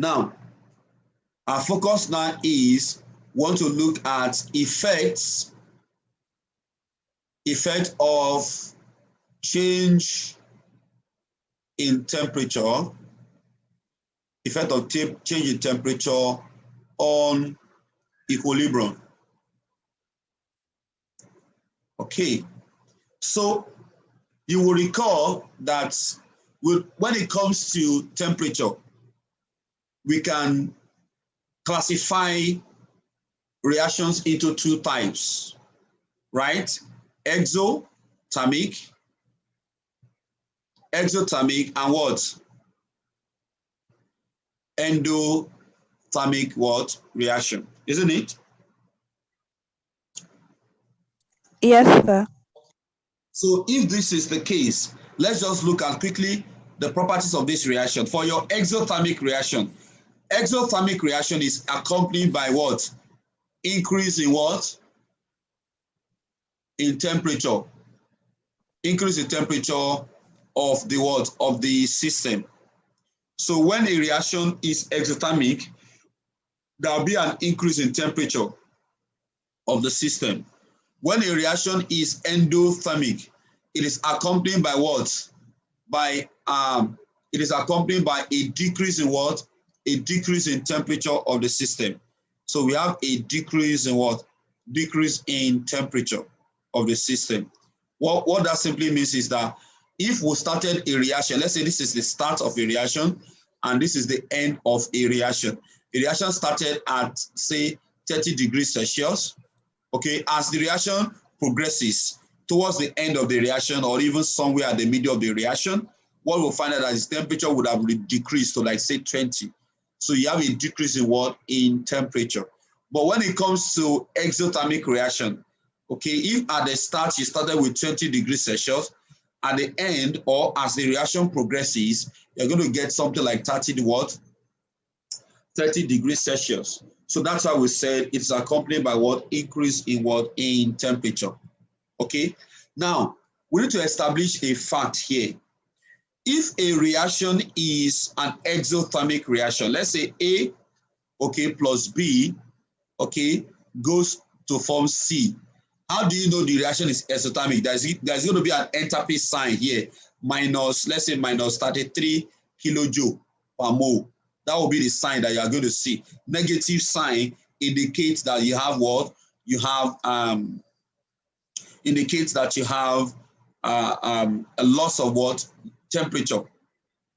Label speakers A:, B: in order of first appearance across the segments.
A: Now, our focus now is want to look at effect of change in temperature, effect of change in temperature on equilibrium. Okay, so you will recall that when it comes to temperature, we can classify reactions into two types, right? Exothermic and what? Endothermic what? Reaction, isn't it?
B: Yes, sir.
A: So if this is the case, let's just look at quickly the properties of this reaction. For your exothermic reaction is accompanied by what? Increase in what? In temperature. Increase in temperature of the what? Of the system. So when a reaction is exothermic, there will be an increase in temperature of the system. When a reaction is endothermic, it is accompanied by what? It is accompanied by a decrease in what? A decrease in temperature of the system. So we have a decrease in what? Decrease in temperature of the system. What that simply means is that if we started a reaction, let's say this is the start of a reaction and this is the end of a reaction. The reaction started at, say, 30 degrees Celsius. Okay, as the reaction progresses towards the end of the reaction or even somewhere at the middle of the reaction, what we'll find out is temperature would have decreased to, like, say, 20. So you have a decrease in what? In temperature. But when it comes to exothermic reaction, okay, if at the start you started with 20 degrees Celsius, at the end or as the reaction progresses, you're going to get something like 30 degrees Celsius. So that's why we said it's accompanied by what? Increase in what? In temperature. Okay. Now, we need to establish a fact here. If a reaction is an exothermic reaction, let's say A, okay, plus B, okay, goes to form C. How do you know the reaction is exothermic? There's going to be an enthalpy sign here, minus, let's say, minus 33 kilojoule per mole. That will be the sign that you are going to see. Negative sign indicates that you have what? You have, indicates that you have a loss of what? Temperature,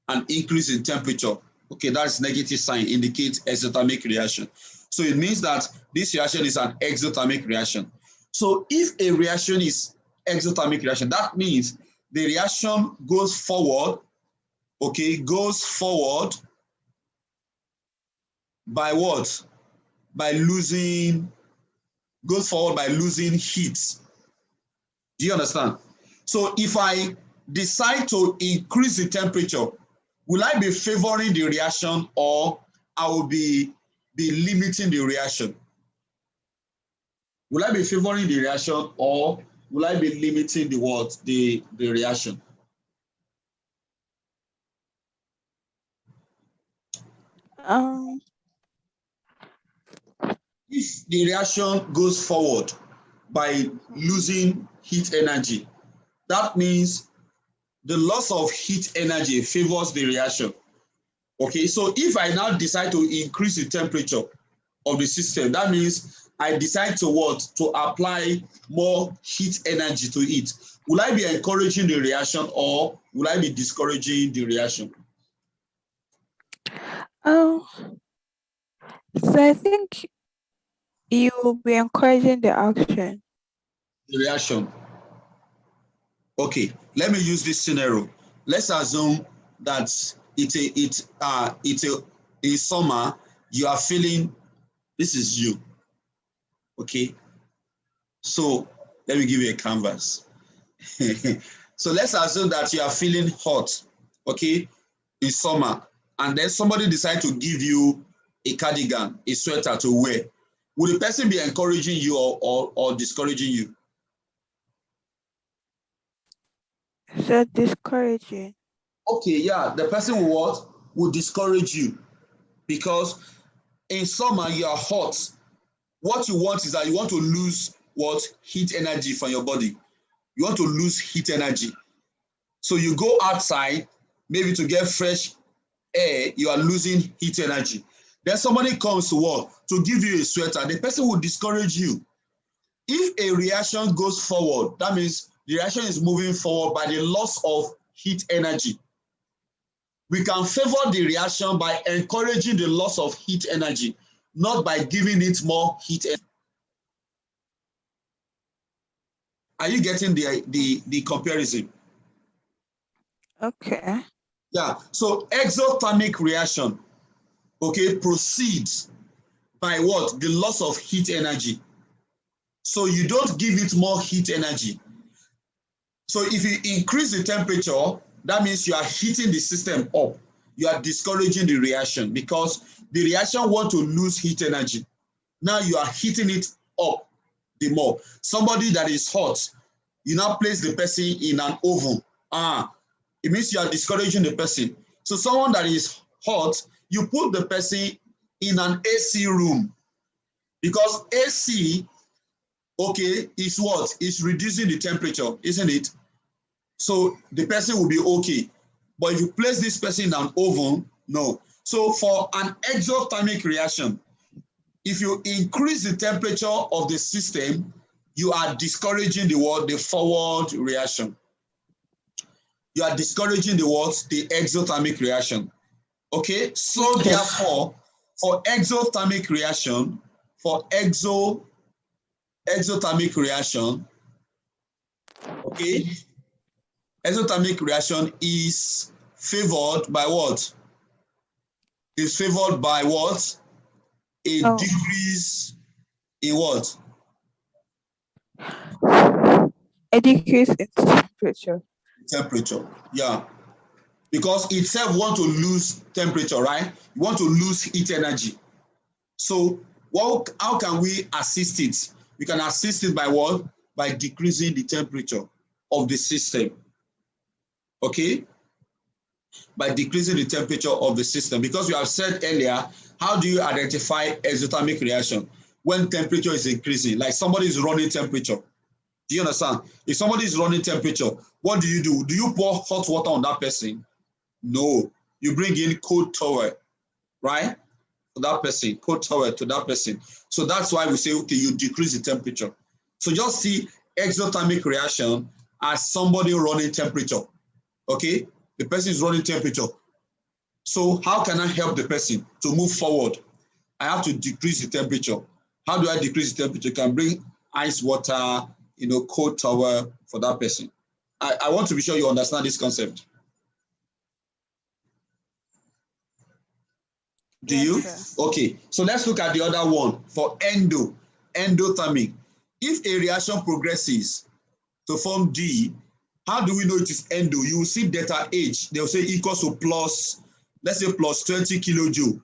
A: an increase in temperature. Okay, that's negative sign, indicates exothermic reaction. So it means that this reaction is an exothermic reaction. So if a reaction is exothermic reaction, that means the reaction goes forward, okay, goes forward by what? By losing, goes forward by losing heat. Do you understand? So if I decide to increase the temperature, will I be favoring the reaction or I will be limiting the reaction? Will I be favoring the reaction or will I be limiting the what? The reaction? If the reaction goes forward by losing heat energy, that means the loss of heat energy favors the reaction. Okay, so if I now decide to increase the temperature of the system, that means I decide to what? To apply more heat energy to it. Will I be encouraging the reaction or will I be discouraging the reaction?
B: So I think you will be encouraging the action.
A: The reaction. Okay, let me use this scenario. Let's assume that in summer you are feeling, this is you. Okay, so let me give you a canvas. So let's assume that you are feeling hot, okay, in summer, and then somebody decide to give you a cardigan, a sweater to wear. Will the person be encouraging you or discouraging you?
B: So discouraging.
A: Okay, yeah, the person will what? Will discourage you. because in summer you are hot. What you want is that you want to lose what? Heat energy from your body. You want to lose heat energy. So you go outside, maybe to get fresh air, you are losing heat energy. Then somebody comes to work to give you a sweater, the person will discourage you. If a reaction goes forward, that means the reaction is moving forward by the loss of heat energy. We can favor the reaction by encouraging the loss of heat energy, not by giving it more heat energy. Are you getting the comparison?
B: Okay.
A: Yeah. So exothermic reaction, okay, proceeds by what? The loss of heat energy. So you don't give it more heat energy. So if you increase the temperature, that means you are heating the system up. You are discouraging the reaction because the reaction wants to lose heat energy. Now you are heating it up the more. Somebody that is hot, you now place the person in an oven. It means you are discouraging the person. So someone that is hot, you put the person in an AC room because AC, okay, is what? It's reducing the temperature, isn't it? So the person will be okay. But if you place this person in an oven, no. So for an exothermic reaction, if you increase the temperature of the system, you are discouraging the forward reaction. You are discouraging the exothermic reaction. Okay, so therefore, for exothermic reaction, exothermic reaction, okay, exothermic reaction is favored by what? Is favored by what? A decrease in what?
B: A decrease in temperature.
A: Temperature, yeah. Because itself want to lose temperature, right? You want to lose heat energy. So how can we assist it? We can assist it by what? By decreasing the temperature of the system. Okay? By decreasing the temperature of the system. Because we have said earlier, how do you identify exothermic reaction? When temperature is increasing, like somebody is running temperature. Do you understand? If somebody is running temperature, what do? Do you pour hot water on that person? No. You bring in cold towel, right? For that person, cold towel to that person. So that's why we say, okay, you decrease the temperature. So just see exothermic reaction as somebody running temperature. Okay? The person is running temperature. So how can I help the person to move forward? I have to decrease the temperature. How do I decrease the temperature? You can bring ice water, cold towel for that person. I want to be sure you understand this concept. Do you?
B: Sir.
A: Okay, so let's look at the other one for endothermic. If a reaction progresses to form D, how do we know it is endo? You will see delta H, they will say equals to plus, let's say plus 20 kilojoule.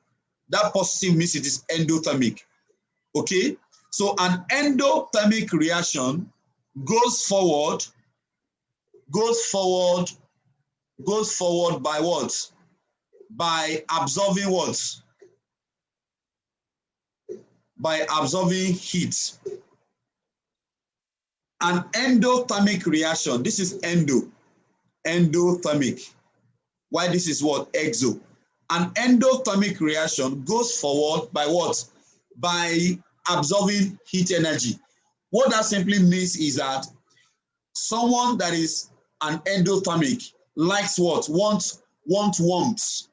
A: That positive means it is endothermic. Okay, so an endothermic reaction goes forward by what? By absorbing what? By absorbing heat. An endothermic reaction, this is endothermic. Why this is what? Exo. An endothermic reaction goes forward by what? By absorbing heat energy. What that simply means is that someone that is an endothermic likes what? Want warmth.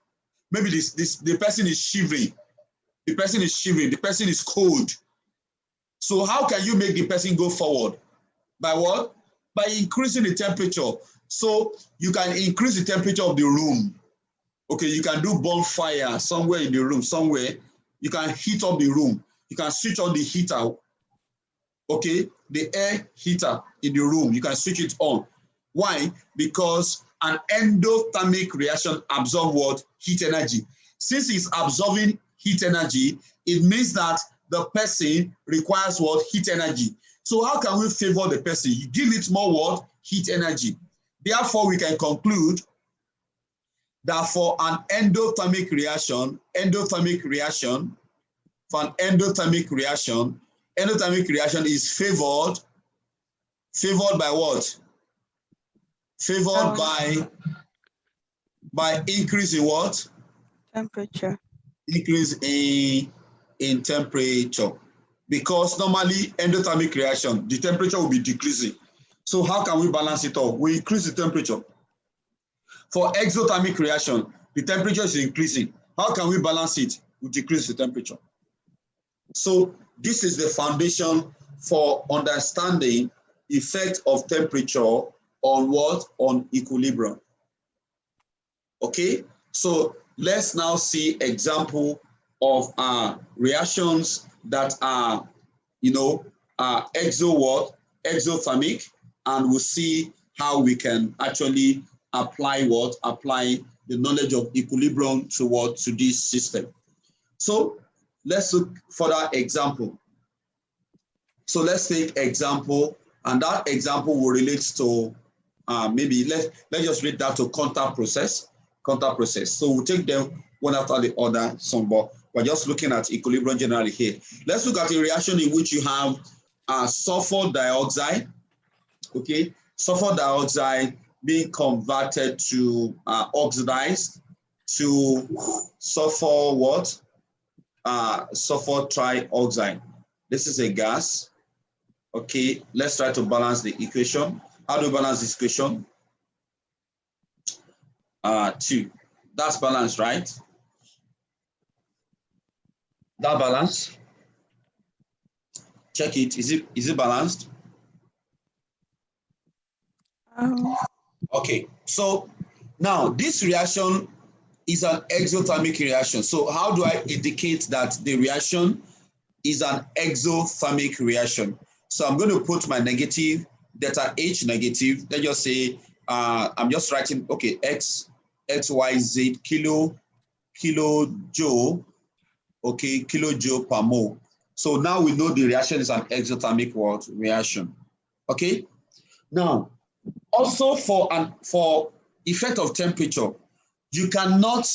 A: Maybe the person is shivering. The person is shivering. The person is cold. So how can you make the person go forward? By what? By increasing the temperature. So you can increase the temperature of the room. Okay, you can do bonfire somewhere in the room, somewhere. You can heat up the room. You can switch on the heater. Okay, the air heater in the room. You can switch it on. Why? Because an endothermic reaction absorbs what? Heat energy. Since it's absorbing heat energy, it means that the person requires what? Heat energy. So how can we favor the person? You give it more what? Heat energy. Therefore, we can conclude that for an endothermic reaction, endothermic reaction is favored by what? Favored by increase in what?
B: Temperature.
A: Increase in temperature. Because normally endothermic reaction, the temperature will be decreasing. So how can we balance it all? We increase the temperature. For exothermic reaction, the temperature is increasing. How can we balance it? We decrease the temperature. So this is the foundation for understanding effect of temperature on what? On equilibrium. Okay, so let's now see example of reactions that are, exothermic, and we'll see how we can actually apply the knowledge of equilibrium to this system. So let's look further example. So let's take example, and that example will relate to maybe let's just read that to counter process. So we'll take them one after the other. But we're just looking at equilibrium generally here. Let's look at a reaction in which you have sulfur dioxide. Okay, sulfur dioxide being converted to oxidized to sulfur what? Sulfur trioxide. This is a gas. Okay, let's try to balance the equation. How do we balance this equation? 2. That's balanced, right? That balance? Check it. Is it balanced? Okay, so now this reaction is an exothermic reaction. So how do I indicate that the reaction is an exothermic reaction? So I'm going to put my negative, delta H negative. Let's just say I'm just writing, okay, XYZ kilojoule, okay, kilojoule per mole. So now we know the reaction is an exothermic reaction. Okay. Now, also for effect of temperature, you cannot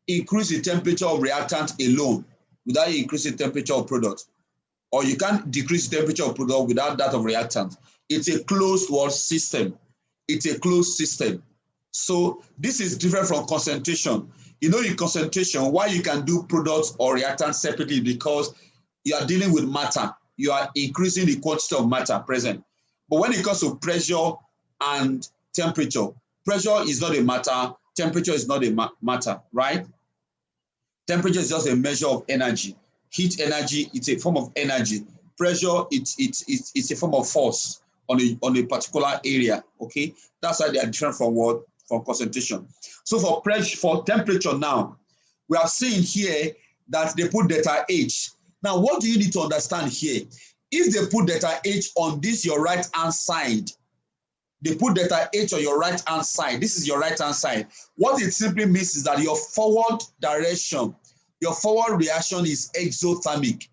A: increase the temperature of reactant alone without increasing temperature of product, or you can't decrease the temperature of product without that of reactant. It's a closed system. It's a closed system. So this is different from concentration. In concentration, why you can do products or reactants separately, because you are dealing with matter. You are increasing the quantity of matter present. But when it comes to pressure and temperature, pressure is not a matter, temperature is not a matter, right? Temperature is just a measure of energy. Heat energy, it's a form of energy. Pressure, it's a form of force on a particular area. Okay, that's why they are different from concentration. So for temperature now, we are seeing here that they put delta H. Now, what do you need to understand here? If they put delta H on this your right hand side, they put delta H on your right hand side. This is your right hand side. What it simply means is that your forward direction, your forward reaction is exothermic.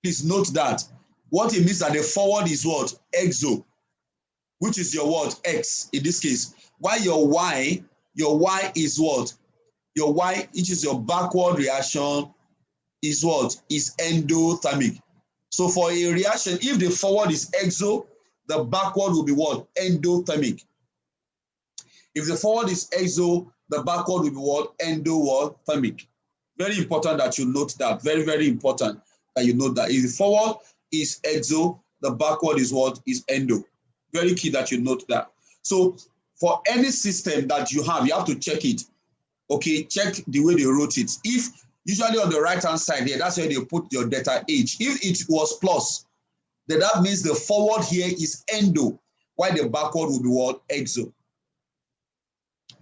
A: Please note that. What it means that the forward is what? Exo, which is your what? X in this case. While your Y is what? Your Y, which is your backward reaction, is what? Is endothermic. So for a reaction, if the forward is exo, the backward will be what? Endothermic. If the forward is exo, the backward will be what? Endothermic. Very important that you note that. Very, very important that you note that. If the forward is exo, the backward is what? Is endo. Very key that you note that. So for any system that you have to check it. Okay, check the way they wrote it. If usually on the right hand side here, that's where they put your delta H. If it was plus, then that means the forward here is endo, while the backward will be what? Exo.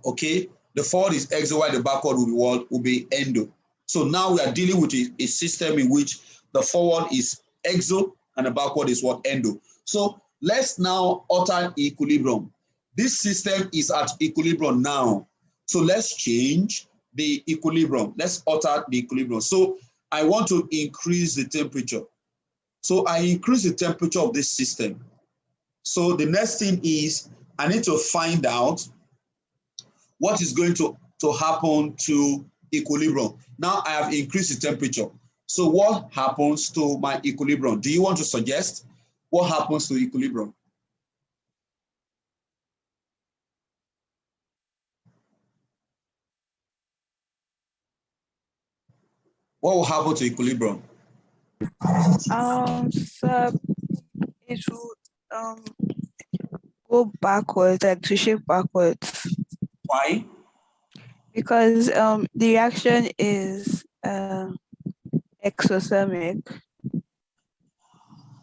A: Okay, the forward is exo, while the backward will be what? Will be endo. So now we are dealing with a system in which the forward is exo and the backward is what? Endo. So let's now alter equilibrium. This system is at equilibrium now. So let's change the equilibrium. Let's alter the equilibrium. So I want to increase the temperature. So I increase the temperature of this system. So the next thing is I need to find out what is going to happen to equilibrium? Now I have increased the temperature. So what happens to my equilibrium? Do you want to suggest what happens to equilibrium? What will happen to equilibrium?
B: So it will go backwards, like to shift backwards,
A: Why?
B: because the reaction is exothermic.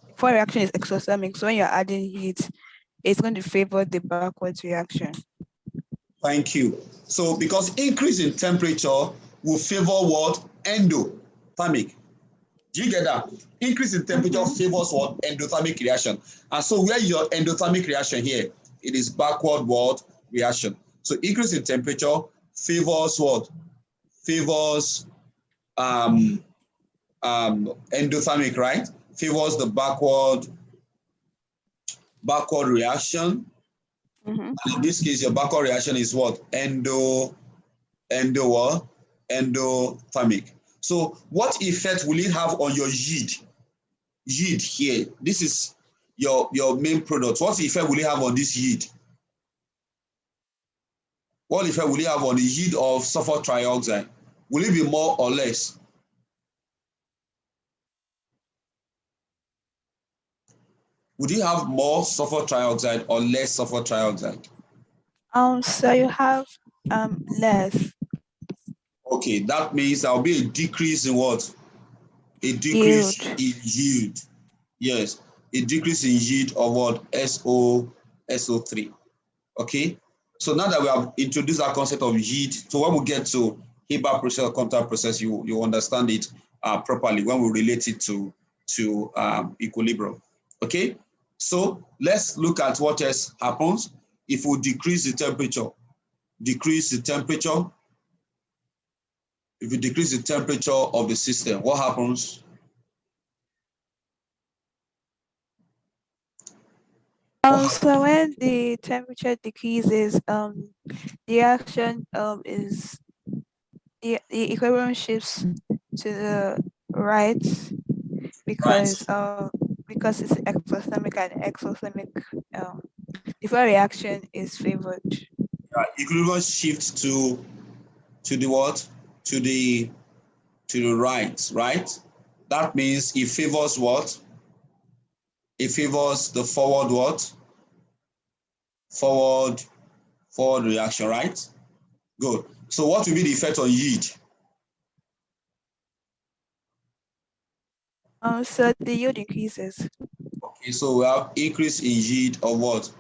B: Before reaction is exothermic, so when you're adding heat, it's going to favor the backwards reaction.
A: Thank you. So because increase in temperature will favor what? Endothermic. Do you get that? Increase in temperature favors what? Endothermic reaction. And so where your endothermic reaction here? It is backward what? Reaction. So increase in temperature favors what? Favors endothermic, right? Favors the backward reaction. And in this case, your backward reaction is what? Endothermic. So what effect will it have on your yield? Yield here. This is your main product. What effect will it have on this yield? What effect will it have on the yield of sulfur trioxide? Will it be more or less? Would you have more sulfur trioxide or less sulfur trioxide?
B: So you have less.
A: Okay, that means there will be a decrease in what? A decrease
B: Yield.
A: in yield. Yes, a decrease in yield of what? SO3. Okay, so now that we have introduced that concept of yield, so when we get to Haber process or contact process, you understand it properly when we relate it to equilibrium. Okay, so let's look at what else happens if we decrease the temperature. Decrease the temperature. If you decrease the temperature of the system, what happens?
B: So when the temperature decreases, the reaction is the equilibrium shifts to the right because
A: Right.
B: because it's exothermic, and exothermic before reaction is favored.
A: Equilibrium shifts to the what? To the right, right? That means it favors what? It favors the forward what? Forward reaction, right? Good. So what will be the effect on yield?
B: So the yield increases.
A: Okay, so we have increase in yield of what?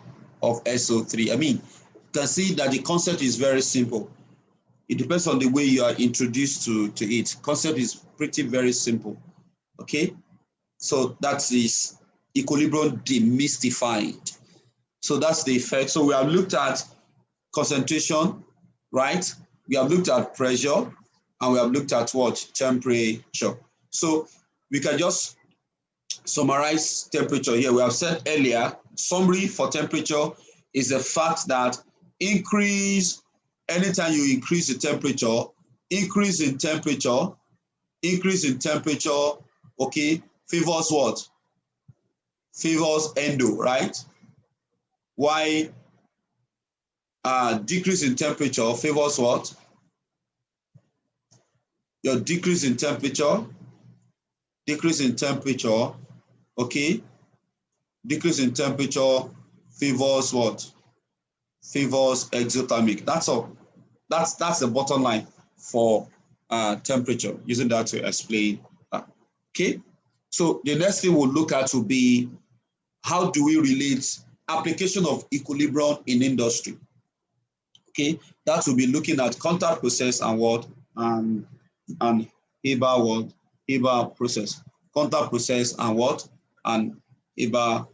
A: Of SO3. I mean, you can see that the concept is very simple. It depends on the way you are introduced to it. Concept is pretty very simple. Okay, so that is equilibrium demystified. So that's the effect. So we have looked at concentration, right? We have looked at pressure, and we have looked at what? Temperature. So we can just summarize temperature here. We have said earlier, summary for temperature is the fact that anytime you increase the temperature, increase in temperature, okay, favors what? Favors endo, right? Why decrease in temperature favors what? Your decrease in temperature, okay, decrease in temperature favors what? Favors exothermic. That's all. That's the bottom line for temperature, using that to explain that. Okay, so the next thing we'll look at will be how do we relate application of equilibrium in industry. Okay, that will be looking at contact process and what? And Haber what? Haber process. Contact process and what? And Haber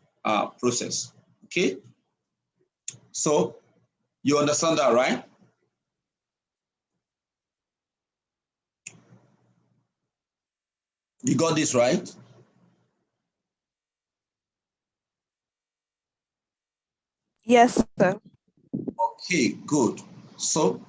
A: process. Okay, so you understand that, right? You got this right?
B: Yes, sir.
A: Okay, good. So